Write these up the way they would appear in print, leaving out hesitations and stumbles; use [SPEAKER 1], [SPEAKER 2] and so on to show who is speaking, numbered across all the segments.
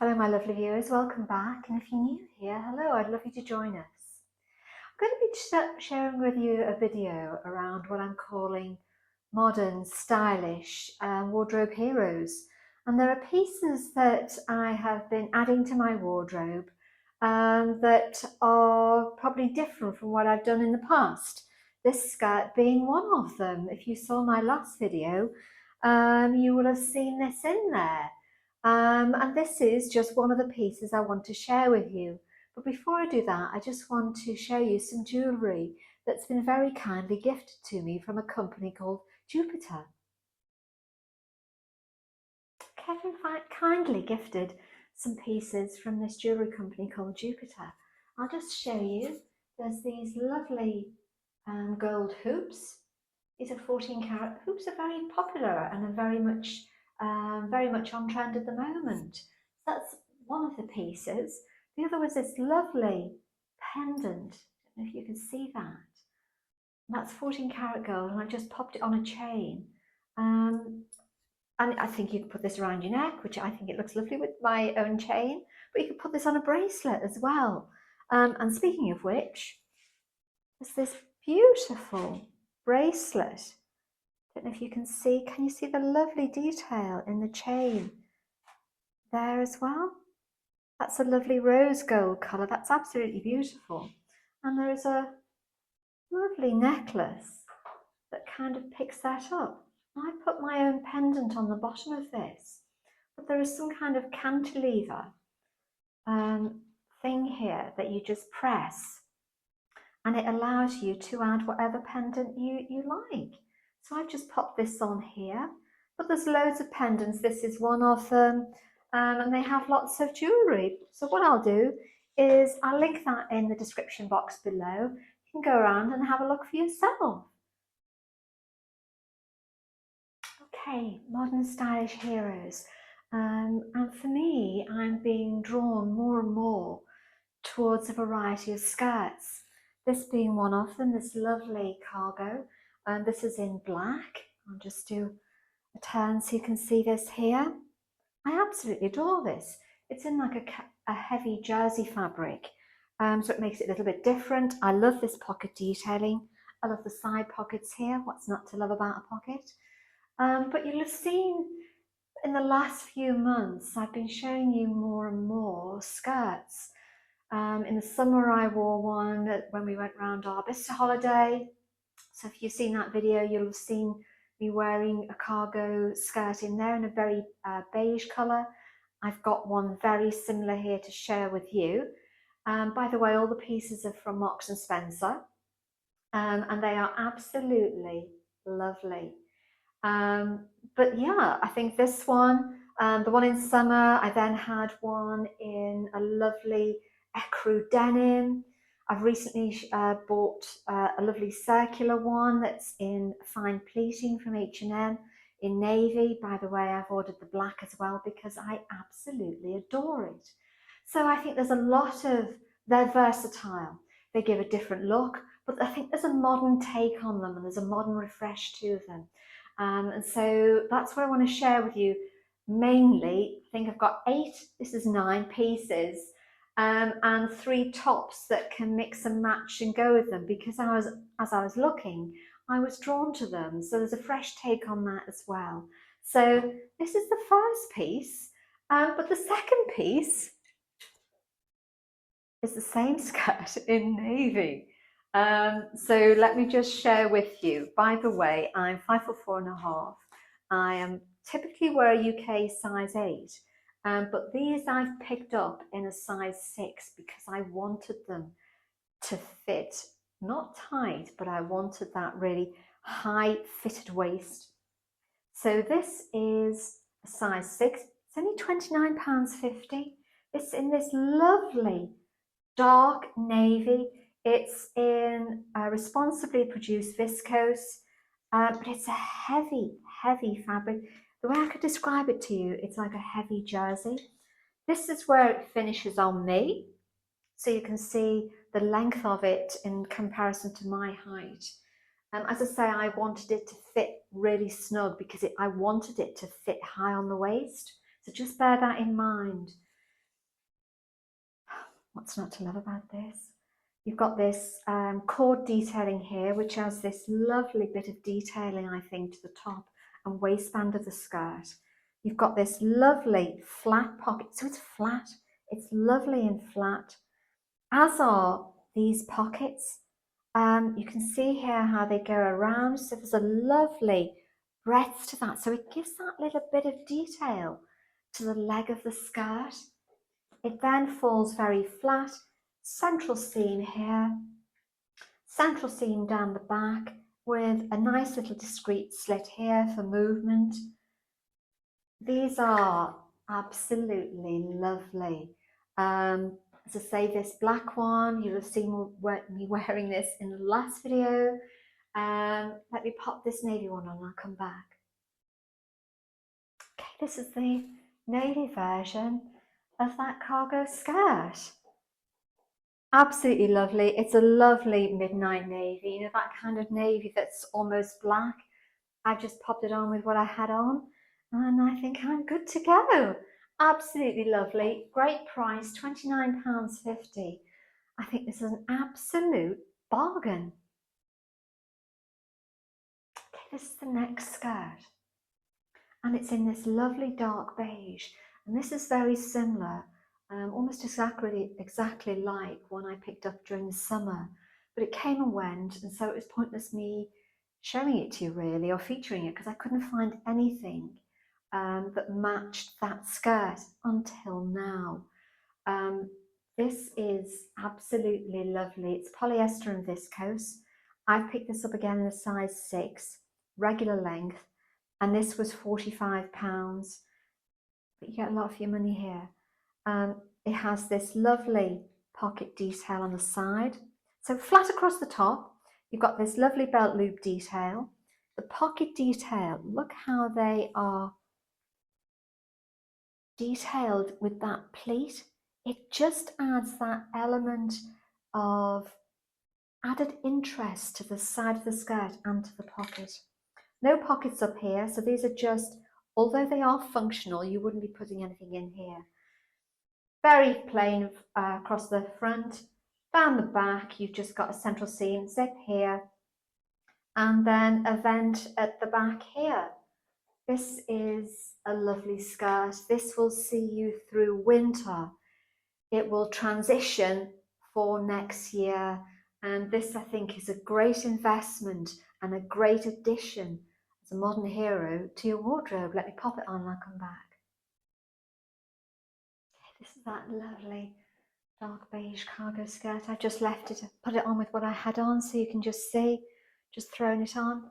[SPEAKER 1] Hello my lovely viewers, welcome back, and if you're new here, hello, I'd love you to join us. I'm going to be sharing with you a video around what I'm calling modern, stylish wardrobe heroes. And there are pieces that I have been adding to my wardrobe that are probably different from what I've done in the past. This skirt being one of them. If you saw my last video, you will have seen this in there. And this is just one of the pieces I want to share with you. But before I do that, I just want to show you some jewellery that's been very kindly gifted to me from a company called Jupiter. Kevin kindly gifted some pieces from this jewellery company called Jupiter. I'll just show you. There's these lovely gold hoops. These are 14 carat hoops, are very popular and are very much on trend at the moment. So that's one of the pieces. The other was this lovely pendant. I don't know if you can see that. And that's 14 karat gold, and I just popped it on a chain. And I think you can put this around your neck, which I think it looks lovely with my own chain, but you could put this on a bracelet as well. And speaking of which, there's this beautiful bracelet. Don't know if you can see you see the lovely detail in the chain there as well? That's a lovely rose gold colour, that's absolutely beautiful. And there is a lovely necklace that kind of picks that up. I put my own pendant on the bottom of this, but there is some kind of cantilever thing here that you just press, and it allows you to add whatever pendant you like. So I've just popped this on here, but there's loads of pendants. This is one of them, and they have lots of jewellery. So what I'll do is I'll link that in the description box below. You can go around and have a look for yourself. Okay, modern stylish heroes. And for me, I'm being drawn more and more towards a variety of skirts. This being one of them, this lovely cargo. And this is in black. I'll just do a turn so you can see this here. I absolutely adore this. It's in like a heavy jersey fabric, so it makes it a little bit different. I love this pocket detailing. I love the side pockets here. What's not to love about a pocket? But you'll have seen in the last few months, I've been showing you more and more skirts. In the summer, I wore one when we went round our Bicester holiday. So if you've seen that video, you'll have seen me wearing a cargo skirt in there in a very beige colour. I've got one very similar here to share with you. By the way, all the pieces are from Marks and Spencer, and they are absolutely lovely. But yeah, I think this one, the one in summer, I then had one in a lovely ecru denim. I've recently bought a lovely circular one that's in fine pleating from H&M in navy. By the way, I've ordered the black as well because I absolutely adore it. So I think there's a lot of, they're versatile. They give a different look, but I think there's a modern take on them and there's a modern refresh to them. And so that's what I want to share with you mainly. I think I've got 8, this is 9 pieces, and 3 tops that can mix and match and go with them, because as I was looking, I was drawn to them. So there's a fresh take on that as well. So this is the first piece, but the second piece is the same skirt in navy. So let me just share with you. By the way, I'm 5'4.5". I am typically wear a UK size 8, but these I've picked up in a size 6 because I wanted them to fit, not tight, but I wanted that really high fitted waist. So this is a size 6. It's only £29.50. It's in this lovely dark navy. It's in responsibly produced viscose, but it's a heavy fabric. The way I could describe it to you, it's like a heavy jersey. This is where it finishes on me, so you can see the length of it in comparison to my height. As I say, I wanted it to fit really snug because I wanted it to fit high on the waist, so just bear that in mind. What's not to love about this? You've got this cord detailing here, which has this lovely bit of detailing, I think, to the top and waistband of the skirt. You've got this lovely flat pocket, so it's flat. It's lovely and flat, as are these pockets. You can see here how they go around, so there's a lovely breadth to that, so it gives that little bit of detail to the leg of the skirt. It then falls very flat, central seam here, central seam down the back with a nice little discreet slit here for movement. These are absolutely lovely. As I say, this black one, you'll have seen me wearing this in the last video. Let me pop this navy one on and I'll come back. Okay, this is the navy version of that cargo skirt. Absolutely lovely. It's a lovely midnight navy, you know, that kind of navy that's almost black. I've just popped it on with what I had on and I think I'm good to go. Absolutely lovely. Great price, £29.50. I think this is an absolute bargain. Okay, this is the next skirt. And it's in this lovely dark beige. And this is very similar, almost exactly like one I picked up during the summer. But it came and went, and so it was pointless me showing it to you really, or featuring it, because I couldn't find anything that matched that skirt until now. This is absolutely lovely. It's polyester and viscose. I've picked this up again in a size 6, regular length, and this was £45, but you get a lot for your money here. It has this lovely pocket detail on the side, so flat across the top. You've got this lovely belt loop detail. The pocket detail, look how they are detailed with that pleat. It just adds that element of added interest to the side of the skirt and to the pocket. No pockets up here, so these are just, although they are functional, you wouldn't be putting anything in here. Very plain across the front. Down the back, you've just got a central seam, zip here, and then a vent at the back here. This is a lovely skirt. This will see you through winter. It will transition for next year. And this, I think, is a great investment and a great addition as a modern hero to your wardrobe. Let me pop it on and I'll come back. Okay, this is that lovely dark beige cargo skirt. I just left it, put it on with what I had on so you can just see, just throwing it on.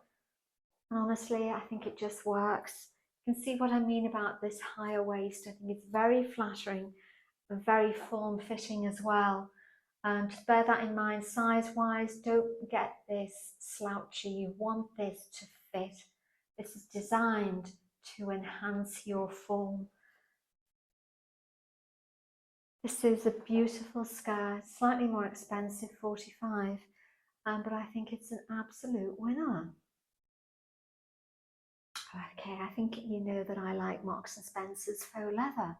[SPEAKER 1] And honestly, I think it just works. You can see what I mean about this higher waist. I think it's very flattering and very form-fitting as well. Just bear that in mind, size-wise, don't get this slouchy. You want this to fit. This is designed to enhance your form. This is a beautiful skirt, slightly more expensive, 45, but I think it's an absolute winner. Okay, I think you know that I like Marks and Spencer's faux leather,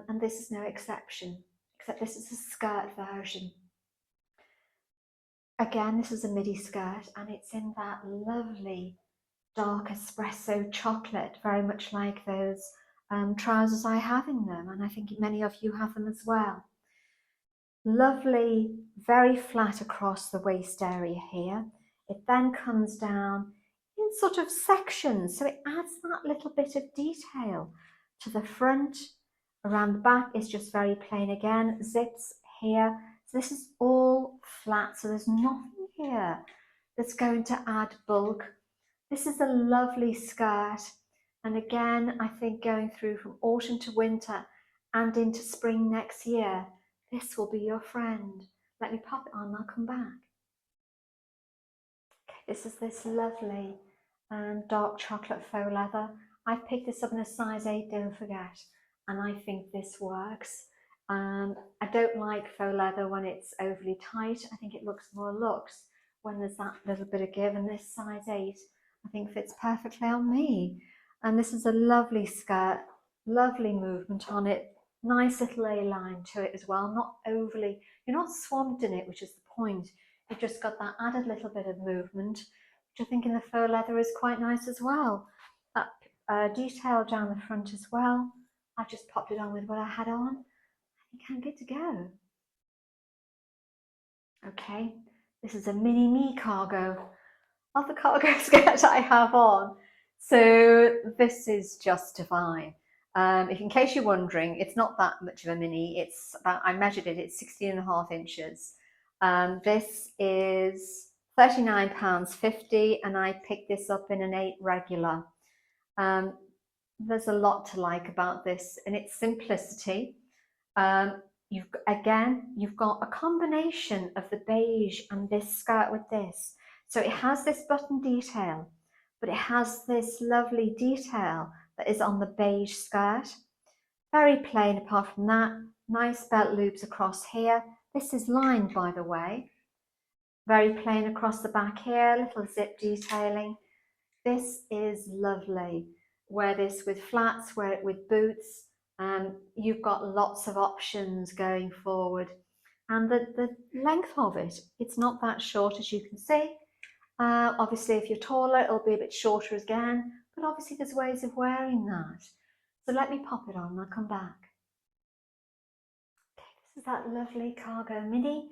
[SPEAKER 1] and this is no exception, except this is a skirt version. Again, this is a midi skirt, and it's in that lovely dark espresso chocolate, very much like those trousers I have in them, and I think many of you have them as well. Lovely, very flat across the waist area here. It then comes down in sort of sections, so it adds that little bit of detail to the front. Around the back is just very plain again, zips here. So this is all flat, so there's nothing here that's going to add bulk. This is a lovely skirt, and again, I think going through from autumn to winter and into spring next year, this will be your friend. Let me pop it on and I'll come back. Okay, this is this lovely dark chocolate faux leather. I've picked this up in a size 8, don't forget, and I think this works. I don't like faux leather when it's overly tight. I think it looks more luxe when there's that little bit of give, and this size 8 I think fits perfectly on me. And this is a lovely skirt, lovely movement on it, Nice little A-line to it as well, not overly, you're not swamped in it, which is the point. You've just got that added little bit of movement, which I think in the faux leather is quite nice as well. That detail down the front as well. I've just popped it on with what I had on. I think I'm good to go. Okay, this is a mini me cargo of the cargo skirt I have on. So this is just divine. If in case you're wondering, it's not that much of a mini. It's about, I measured it, it's 16.5 inches. This is £39.50 and I picked this up in an 8 regular. There's a lot to like about this and its simplicity. You've got a combination of the beige and this skirt with this. So it has this button detail, but it has this lovely detail that is on the beige skirt. Very plain apart from that. Nice belt loops across here. This is lined, by the way. Very plain across the back here, little zip detailing. This is lovely. Wear this with flats, wear it with boots. You've got lots of options going forward. And the length of it, it's not that short as you can see. Obviously, if you're taller, it'll be a bit shorter again, but obviously there's ways of wearing that. So let me pop it on and I'll come back. Okay, this is that lovely cargo midi.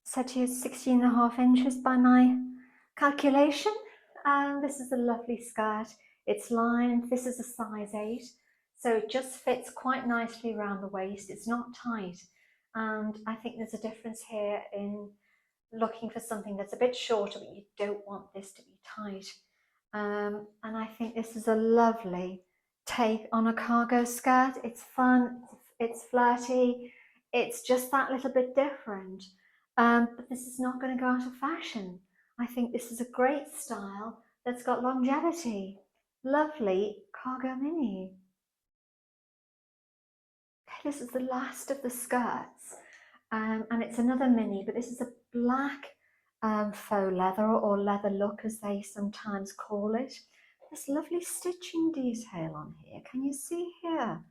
[SPEAKER 1] Said to you 16.5 inches by my calculation. And this is a lovely skirt. It's lined. This is a size 8. So it just fits quite nicely around the waist. It's not tight. And I think there's a difference here in looking for something that's a bit shorter, but you don't want this to be tight. And I think this is a lovely take on a cargo skirt. It's fun, it's flirty, it's just that little bit different. But this is not going to go out of fashion. I think this is a great style that's got longevity. Lovely cargo mini. Okay, this is the last of the skirts. And it's another mini, but this is a black faux leather or leather look as they sometimes call it. This lovely stitching detail on here. Can you see here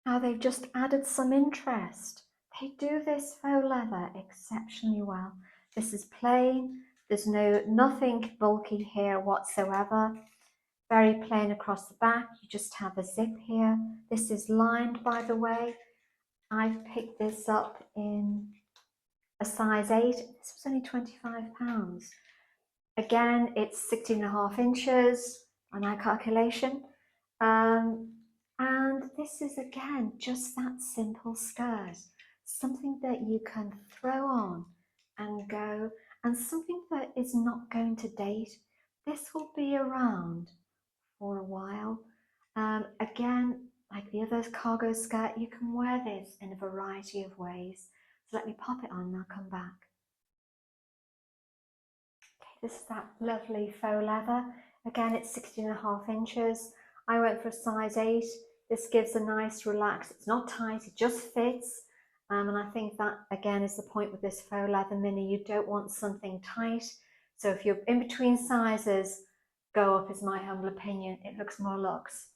[SPEAKER 1] how they've just added some interest? They do this faux leather exceptionally well. This is plain. There's nothing bulky here whatsoever. Very plain across the back. You just have a zip here. This is lined, by the way. I've picked this up in a size 8. This was only £25. Again, it's 16.5 inches on my calculation. And this is again just that simple skirt, something that you can throw on and go, and something that is not going to date. This will be around for a while. Again, like the other cargo skirt, you can wear this in a variety of ways. So let me pop it on and I'll come back. Okay, this is that lovely faux leather. Again, it's 16.5 inches. I went for a size 8. This gives a nice relax. It's not tight, it just fits. And I think that again is the point with this faux leather mini. You don't want something tight. So if you're in between sizes, go up is my humble opinion. It looks more luxe.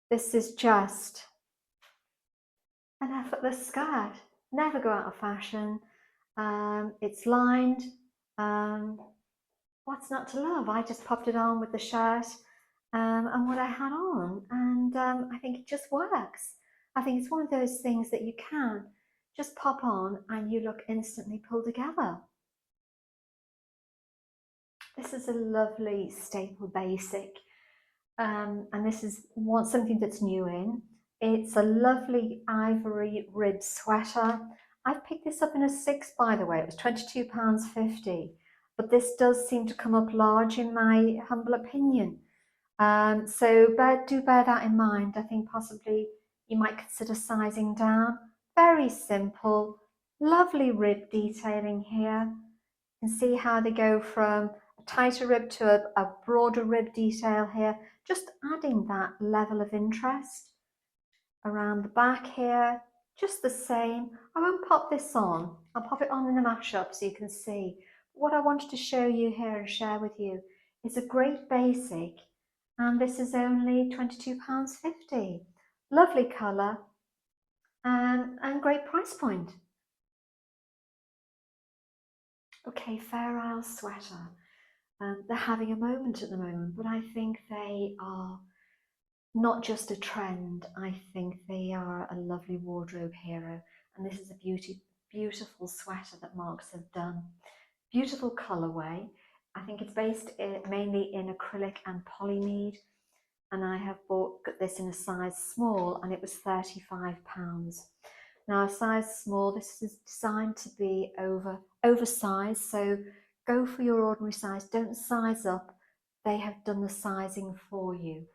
[SPEAKER 1] This is just an effortless skirt. Never go out of fashion. It's lined. What's not to love? I just popped it on with the shirt and what I had on, and I think it just works. I think it's one of those things that you can just pop on and you look instantly pulled together. This is a lovely staple basic. And this is something that's new in. It's a lovely ivory rib sweater. I've picked this up in a 6, by the way. It was £22.50. But this does seem to come up large in my humble opinion. So do bear that in mind. I think possibly you might consider sizing down. Very simple, lovely rib detailing here. You can see how they go from a tighter rib to a broader rib detail here, just adding that level of interest. Around the back here, just the same. I won't pop this on. I'll pop it on in the mashup so you can see. What I wanted to show you here and share with you is a great basic, and this is only £22.50. Lovely colour and great price point. Okay, Fair Isle sweater. They're having a moment at the moment, but I think they are not just a trend. I think they are a lovely wardrobe hero, and this is a beautiful sweater that Marks have done. Beautiful colourway. I think it's based mainly in acrylic and polyamide, and I have bought this in a size small, and it was £35. Now, a size small, this is designed to be oversized, so go for your ordinary size. Don't size up. They have done the sizing for you.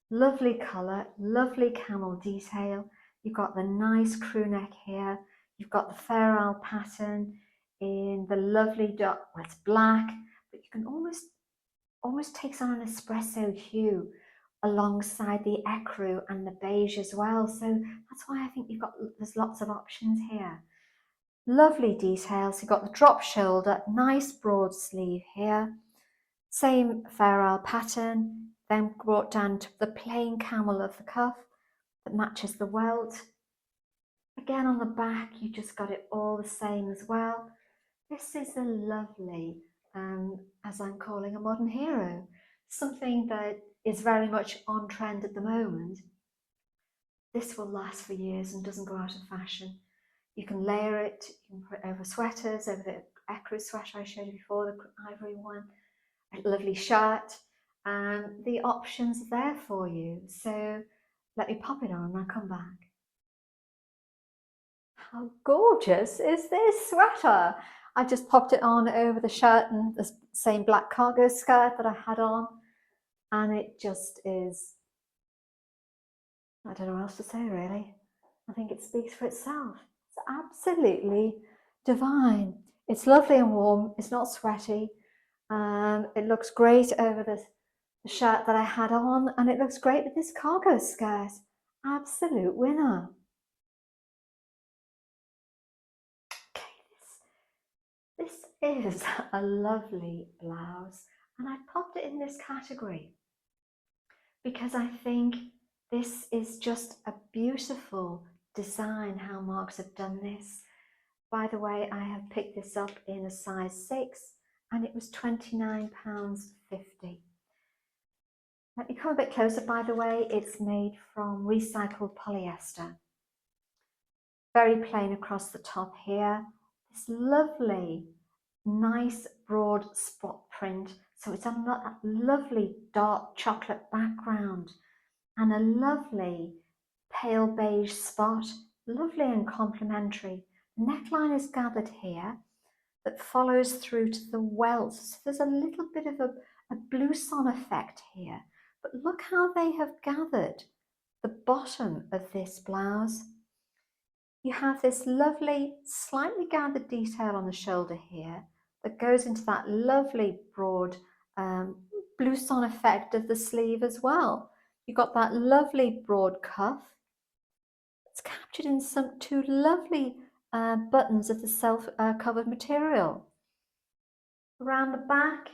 [SPEAKER 1] Lovely colour, lovely camel detail. You've got the nice crew neck here. You've got the Fair Isle pattern in the lovely dark, well, it's black, but you can almost takes on an espresso hue alongside the ecru and the beige as well. So that's why I think there's lots of options here. Lovely details. You've got the drop shoulder, nice broad sleeve here. Same Fair Isle pattern, then brought down to the plain camel of the cuff that matches the welt. Again on the back, you just got it all the same as well. This is a lovely, as I'm calling, a modern hero. Something that is very much on trend at the moment. This will last for years and doesn't go out of fashion. You can layer it, you can put it over sweaters, over the ecru sweater I showed you before, the ivory one, a lovely shirt. The options are there for you. So let me pop it on and I'll come back. How gorgeous is this sweater? I just popped it on over the shirt and the same black cargo skirt that I had on, and it just is, I don't know what else to say really. I think it speaks for itself. It's absolutely divine. It's lovely and warm, it's not sweaty. It looks great over the shirt that I had on, and it looks great with this cargo skirt. Absolute winner. This is a lovely blouse, and I popped it in this category because I think this is just a beautiful design, how Marks have done this. By the way, I have picked this up in a size 6 and it was £29.50. Let me come a bit closer, by the way. It's made from recycled polyester. Very plain across the top here. This lovely, nice broad spot print. So it's on that lovely dark chocolate background and a lovely pale beige spot. Lovely and complementary. The neckline is gathered here that follows through to the welt. So there's a little bit of a blouse on effect here. But look how they have gathered the bottom of this blouse. You have this lovely, slightly gathered detail on the shoulder here that goes into that lovely broad blouson effect of the sleeve as well. You've got that lovely broad cuff. It's captured in some two lovely buttons of the self-covered material. Around the back,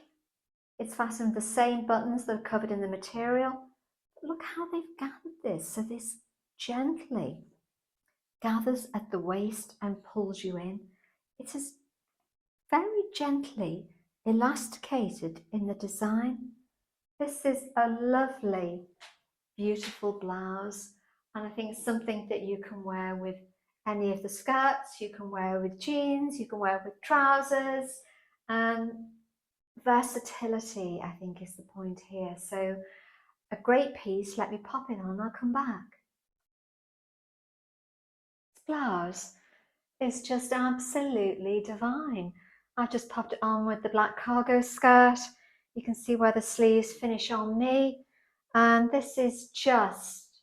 [SPEAKER 1] it's fastened with the same buttons that are covered in the material. But look how they've gathered this. So this gently gathers at the waist and pulls you in. It is very gently elasticated in the design. This is a lovely, beautiful blouse, and I think it's something that you can wear with any of the skirts, you can wear with jeans, you can wear with trousers. Versatility, I think, is the point here. So a great piece. Let me pop it on, I'll come back. This blouse is just absolutely divine. I've just popped it on with the black cargo skirt. You can see where the sleeves finish on me. And this is just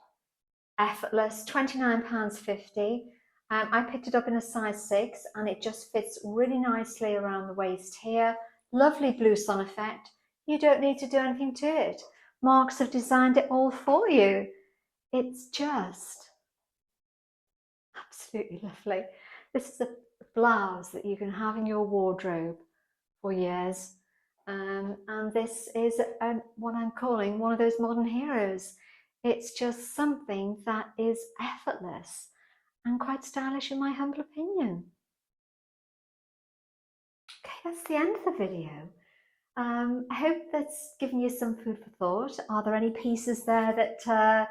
[SPEAKER 1] effortless, £29.50. I picked it up in a size 6 and it just fits really nicely around the waist here. Lovely blouson effect. You don't need to do anything to it. Marks have designed it all for you. It's just absolutely lovely. This is a blouse that you can have in your wardrobe for years. And this is what I'm calling one of those modern heroes. It's just something that is effortless and quite stylish in my humble opinion. Okay, that's the end of the video. I hope that's given you some food for thought. Are there any pieces there that are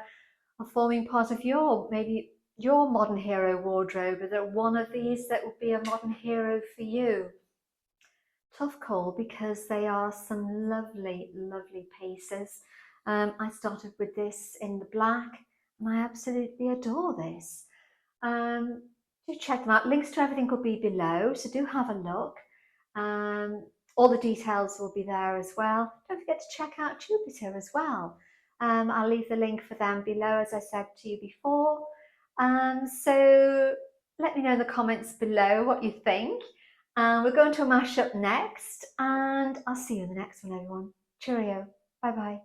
[SPEAKER 1] forming part of maybe your modern hero wardrobe? Is there one of these that would be a modern hero for you? Tough call, because they are some lovely, lovely pieces. I started with this in the black and I absolutely adore this. Do check them out. Links to everything will be below, so do have a look. Um, all the details will be there as well. Don't forget to check out Jupiter as well. I'll leave the link for them below, as I said to you before. So let me know in the comments below what you think. We're going to a mashup next, and I'll see you in the next one, everyone. Cheerio. Bye bye.